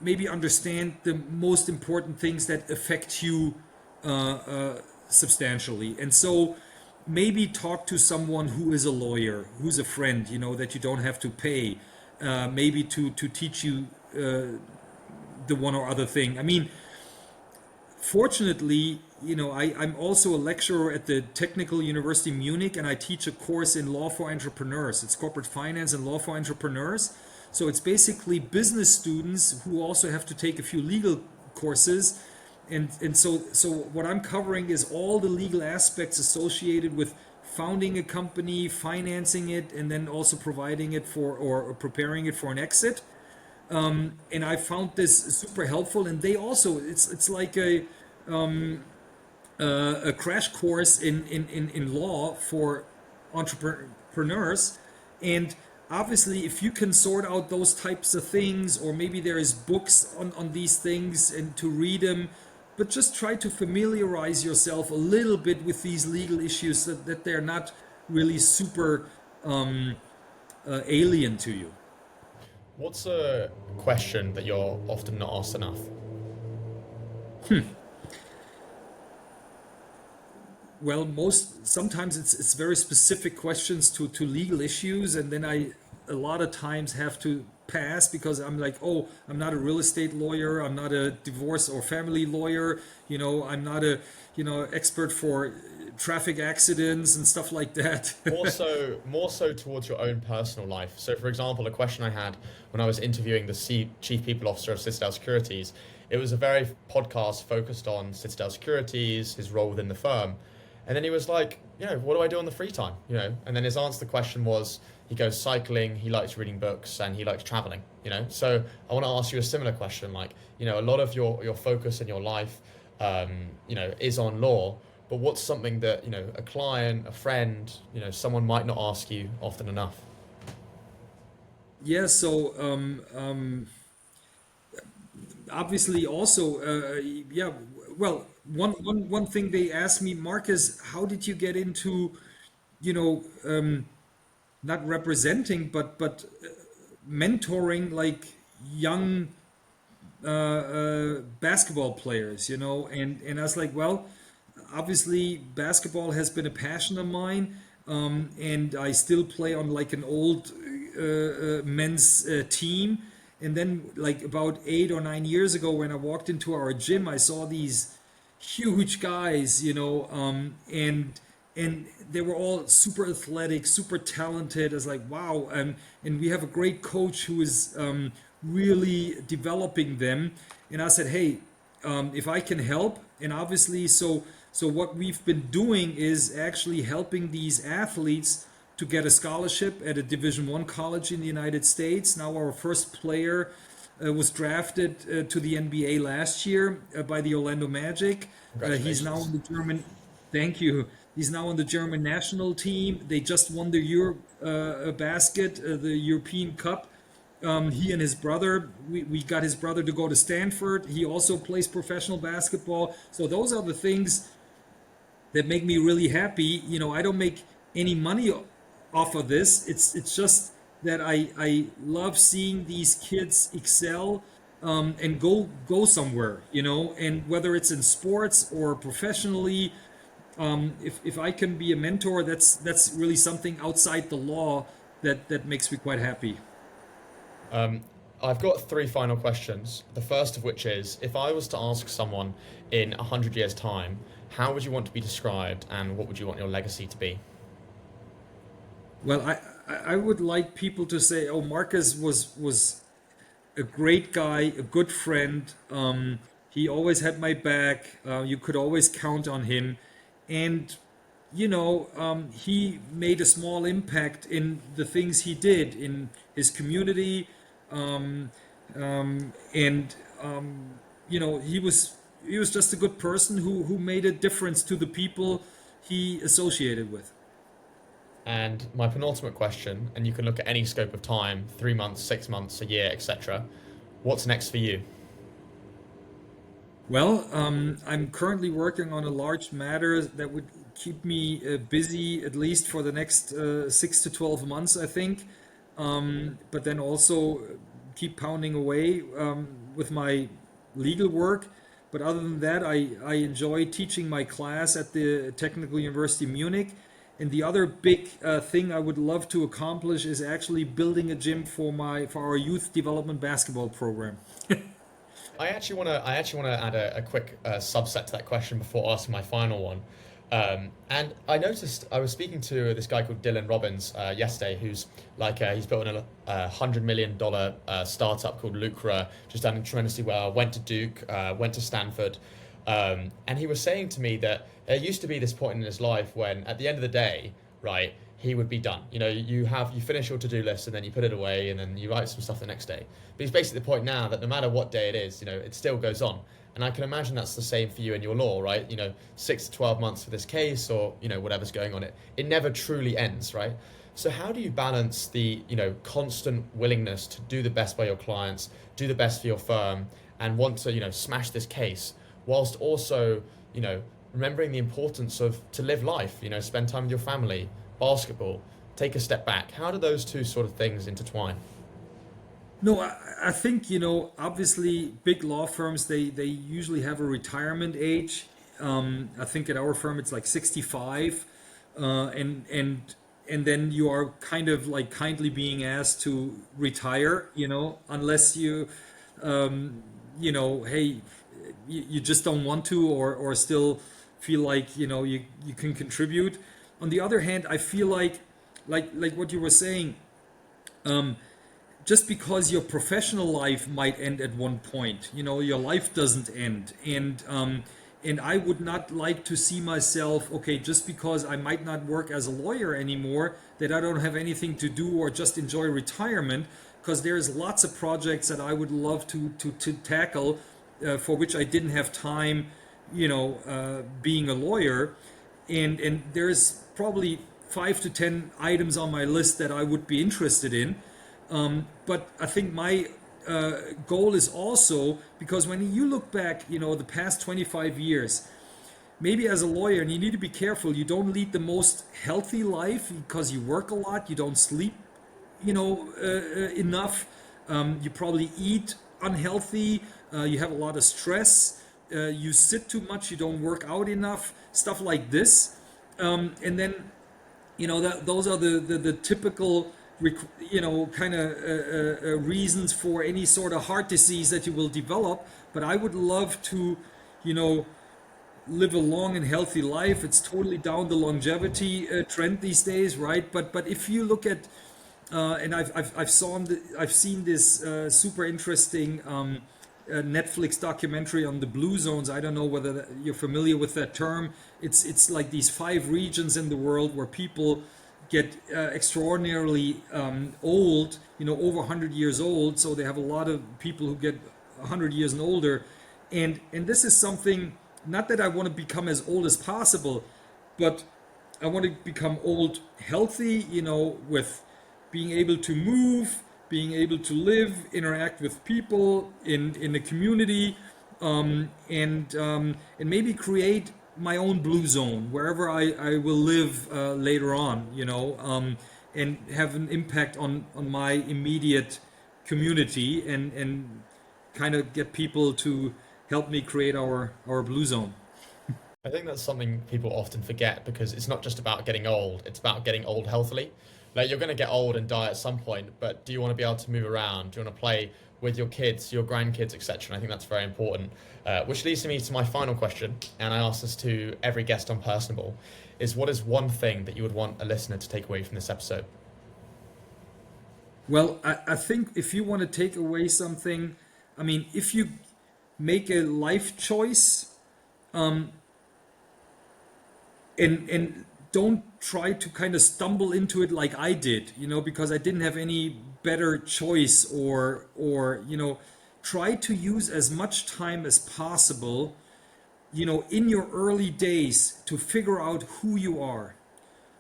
maybe understand the most important things that affect you substantially. And so maybe talk to someone who is a lawyer, who's a friend, that you don't have to pay, maybe to teach you the one or other thing. I mean, fortunately, I'm also a lecturer at the Technical University Munich, and I teach a course in law for entrepreneurs. It's corporate finance and law for entrepreneurs. So it's basically business students who also have to take a few legal courses. And so what I'm covering is all the legal aspects associated with founding a company, financing it, and then also providing it for or preparing it for an exit. And I found this super helpful. And they also, it's like a crash course in law for entrepreneurs. And obviously, if you can sort out those types of things, or maybe there is books on these things and to read them, but just try to familiarize yourself a little bit with these legal issues so that they're not really super alien to you. What's a question that you're often not asked enough? Well, sometimes it's very specific questions to legal issues, and then I a lot of times have to pass because I'm like, oh, I'm not a real estate lawyer, I'm not a divorce or family lawyer, I'm not a expert for traffic accidents and stuff like that. More so towards your own personal life. So, for example, a question I had when I was interviewing the Chief People Officer of Citadel Securities, it was a very podcast focused on Citadel Securities, his role within the firm. And then he was like, what do I do on the free time? And then his answer to the question was he goes cycling, he likes reading books, and he likes traveling. So I want to ask you a similar question. Like, a lot of your focus in your life, is on law, but what's something that, a client, a friend, someone might not ask you often enough? Yeah, so obviously also, yeah, well, one thing they asked me, Marcus, how did you get into, you know, not representing, but mentoring like young basketball players, and I was like, well, obviously basketball has been a passion of mine, and I still play on like an old men's team. And then like about 8 or 9 years ago, when I walked into our gym, I saw these huge guys, and they were all super athletic, super talented. I was like, wow. And we have a great coach who is really developing them. And I said, hey, if I can help, and obviously, so what we've been doing is actually helping these athletes to get a scholarship at a Division I college in the United States. Now our first player was drafted to the NBA last year by the Orlando Magic. He's now in the German. Thank you. He's now on the German national team. They just won the the European Cup. He and his brother, we got his brother to go to Stanford. He also plays professional basketball. So those are the things that make me really happy. I don't make any money off of this. It's just that I love seeing these kids excel and go somewhere, and whether it's in sports or professionally, if I can be a mentor, that's really something outside the law that makes me quite happy. I've got 3 final questions. The first of which is, if I was to ask someone in 100 years' time, how would you want to be described and what would you want your legacy to be? Well, I would like people to say, oh, Marcus was a great guy, a good friend. He always had my back. You could always count on him. And, he made a small impact in the things he did in his community. He was just a good person who made a difference to the people he associated with. And my penultimate question, and you can look at any scope of time, 3 months, 6 months, a year, etc. What's next for you? Well, I'm currently working on a large matter that would keep me busy at least for the next 6 to 12 months, I think. But then also keep pounding away with my legal work. But other than that, I enjoy teaching my class at the Technical University of Munich. And the other big thing I would love to accomplish is actually building a gym for our youth development basketball program. I actually want to add a quick subset to that question before asking my final one. And I noticed I was speaking to this guy called Dylan Robbins yesterday, who's he's built a $100 million startup called Lucra, just done tremendously well. Went to Duke, went to Stanford, and he was saying to me that there used to be this point in his life when, at the end of the day, right, he would be done. You finish your to-do list and then you put it away and then you write some stuff the next day. But he's basically at the point now that no matter what day it is, it still goes on. And I can imagine that's the same for you in your law, right? 6 to 12 months for this case, or whatever's going on. It never truly ends, right? So how do you balance the constant willingness to do the best by your clients, do the best for your firm, and want to smash this case, whilst also remembering the importance of to live life, spend time with your family, basketball, take a step back? How do those two sort of things intertwine? No, I think, obviously big law firms, they usually have a retirement age. I think at our firm it's like 65. And then you are kind of like kindly being asked to retire, unless hey, you just don't want to, or still feel like, you can contribute. On the other hand, I feel like what you were saying, just because your professional life might end at one point, your life doesn't end. And And I would not like to see myself, okay, just because I might not work as a lawyer anymore, that I don't have anything to do or just enjoy retirement, because there's lots of projects that I would love to tackle for which I didn't have time, being a lawyer. And there's probably 5 to 10 items on my list that I would be interested in. But I think my goal is also, because when you look back, the past 25 years, maybe as a lawyer, and you need to be careful, you don't lead the most healthy life because you work a lot, you don't sleep, enough. You probably eat unhealthy, you have a lot of stress, you sit too much, you don't work out enough, stuff like this. And then, those are the typical kind of reasons for any sort of heart disease that you will develop. But I would love to, live a long and healthy life. It's totally down the longevity trend these days, right? But if you look at, and I've seen this super interesting Netflix documentary on the blue zones. I don't know whether you're familiar with that term. It's like these 5 regions in the world where people get extraordinarily old, over 100 years old. So they have a lot of people who get 100 years and older. And this is something, not that I want to become as old as possible, but I want to become old healthy, with being able to move, being able to live, interact with people in the community, and maybe create my own blue zone wherever I will live later on, and have an impact on my immediate community, and kind of get people to help me create our blue zone. I think that's something people often forget because it's not just about getting old, it's about getting old healthily. Like you're going to get old and die at some point, but do you want to be able to move around? Do you want to play with your kids, your grandkids, etc.? And I think that's very important. Which leads me to my final question, and I ask this to every guest on Personable, is what is one thing that you would want a listener to take away from this episode? Well, I think if you want to take away something, if you make a life choice, and don't try to kind of stumble into it like I did, because I didn't have any better choice, or try to use as much time as possible, in your early days to figure out who you are,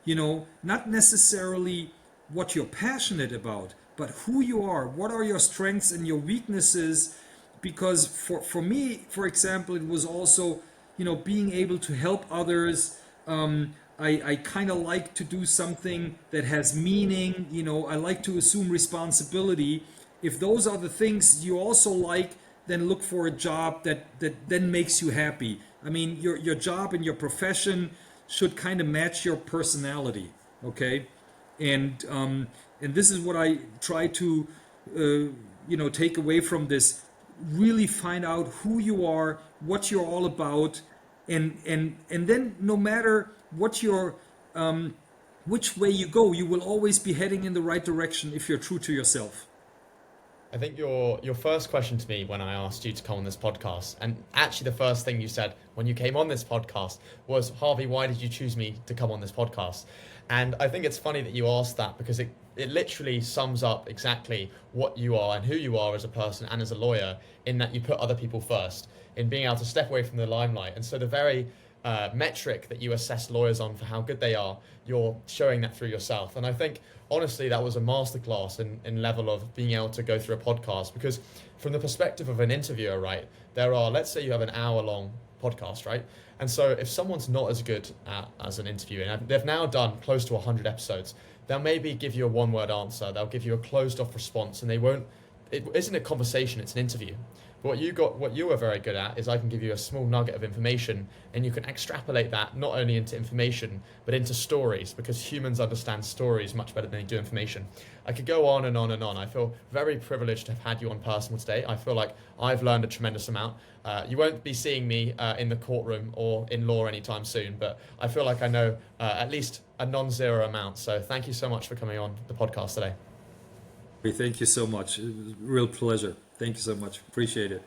not necessarily what you're passionate about, but who you are, what are your strengths and your weaknesses. Because for me, for example, it was also, being able to help others. I kind of like to do something that has meaning, I like to assume responsibility. If those are the things you also like, then look for a job that then makes you happy. Your job and your profession should kind of match your personality, okay? And this is what I try to, take away from this. Really find out who you are, what you're all about, and then no matter what your which way you go, you will always be heading in the right direction if you're true to yourself. I think your first question to me when I asked you to come on this podcast, and actually the first thing you said when you came on this podcast was, Harvey, why did you choose me to come on this podcast? And I think it's funny that you asked that because it literally sums up exactly what you are and who you are as a person and as a lawyer, in that you put other people first, in being able to step away from the limelight. And so the very metric that you assess lawyers on for how good they are, you're showing that through yourself. And I think, honestly, that was a masterclass in level of being able to go through a podcast, because from the perspective of an interviewer, right, there are, let's say you have an hour-long podcast, right? And so if someone's not as good as an interviewer, and they've now done close to 100 episodes, they'll maybe give you a one-word answer, they'll give you a closed-off response, and it isn't a conversation, it's an interview. But what you are very good at is I can give you a small nugget of information, and you can extrapolate that not only into information, but into stories, because humans understand stories much better than they do information. I could go on and on and on. I feel very privileged to have had you on Personal today. I feel like I've learned a tremendous amount. You won't be seeing me in the courtroom or in law anytime soon, but I feel like I know at least a non-zero amount. So thank you so much for coming on the podcast today. Thank you so much. It was a real pleasure. Thank you so much. Appreciate it.